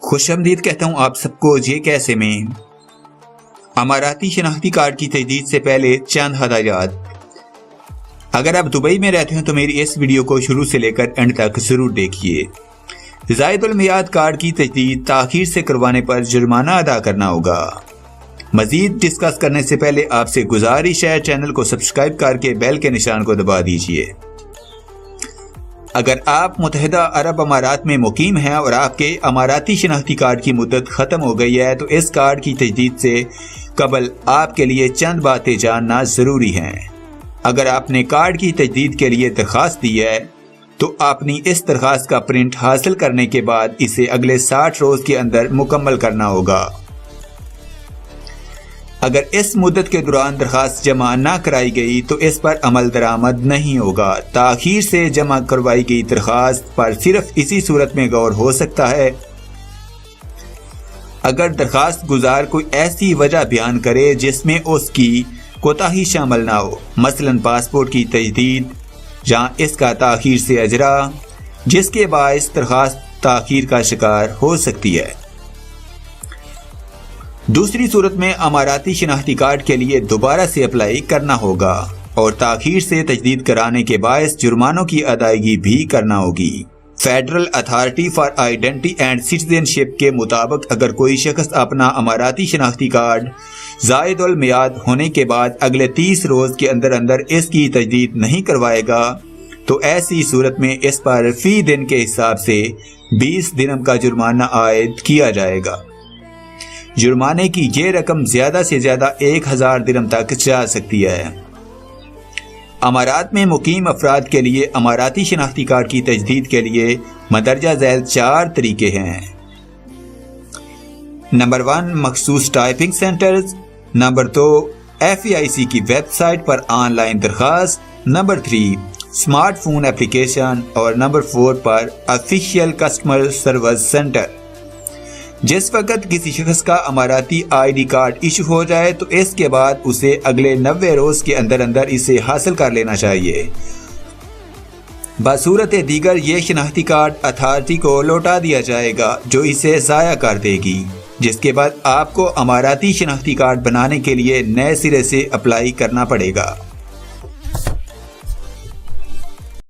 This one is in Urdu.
خوش آمدید کہتا ہوں آپ سب کو جے کیسے میں۔ اماراتی شناختی کارڈ کی تجدید سے پہلے چند ہدایات۔ اگر آپ دبئی میں رہتے ہیں تو میری اس ویڈیو کو شروع سے لے کر اینڈ تک ضرور دیکھیے۔ زائد المیعاد کارڈ کی تجدید تاخیر سے کروانے پر جرمانہ ادا کرنا ہوگا۔ مزید ڈسکس کرنے سے پہلے آپ سے گزارش ہے چینل کو سبسکرائب کر کے بیل کے نشان کو دبا دیجیے۔ اگر آپ متحدہ عرب امارات میں مقیم ہیں اور آپ کے اماراتی شناختی کارڈ کی مدت ختم ہو گئی ہے تو اس کارڈ کی تجدید سے قبل آپ کے لیے چند باتیں جاننا ضروری ہیں۔ اگر آپ نے کارڈ کی تجدید کے لیے درخواست دی ہے تو اپنی اس درخواست کا پرنٹ حاصل کرنے کے بعد اسے اگلے 60 روز کے اندر مکمل کرنا ہوگا۔ اگر اس مدت کے دوران درخواست جمع نہ کرائی گئی تو اس پر عمل درآمد نہیں ہوگا۔ تاخیر سے جمع کروائی گئی درخواست پر صرف اسی صورت میں غور ہو سکتا ہے اگر درخواست گزار کوئی ایسی وجہ بیان کرے جس میں اس کی کوتاہی شامل نہ ہو، مثلا پاسپورٹ کی تجدید یا اس کا تاخیر سے اجرا، جس کے باعث درخواست تاخیر کا شکار ہو سکتی ہے۔ دوسری صورت میں اماراتی شناختی کارڈ کے لیے دوبارہ سے اپلائی کرنا ہوگا اور تاخیر سے تجدید کرانے کے باعث جرمانوں کی ادائیگی بھی کرنا ہوگی۔ Federal authority for identity and citizenship کے مطابق اگر کوئی شخص اپنا اماراتی شناختی کارڈ زائد المیعاد ہونے کے بعد اگلے 30 روز کے اندر اندر اس کی تجدید نہیں کروائے گا تو ایسی صورت میں اس پر فی دن کے حساب سے 20 درہم کا جرمانہ عائد کیا جائے گا۔ جرمانے کی یہ رقم زیادہ سے زیادہ 1000 درہم تک جا سکتی ہے۔ امارات میں مقیم افراد کے لیے اماراتی شناختی کارڈ کی تجدید کے لیے مندرجہ ذیل 4 طریقے ہیں۔ نمبر 1، مخصوص ٹائپنگ سینٹرز۔ نمبر 2، FEIC کی ویب سائٹ پر آن لائن درخواست۔ Number 3، smart phone application. اور نمبر 4 پر آفیشیل کسٹمر سروس سینٹر۔ جس وقت کسی شخص کا اماراتی ID کارڈ ایشو ہو جائے تو اس کے بعد اسے اگلے 90 روز کے اندر اندر اسے حاصل کر لینا چاہیے۔ بصورت دیگر یہ شناختی کارڈ اتھارٹی کو لوٹا دیا جائے گا جو اسے ضائع کر دے گی، جس کے بعد آپ کو اماراتی شناختی کارڈ بنانے کے لیے نئے سرے سے اپلائی کرنا پڑے گا۔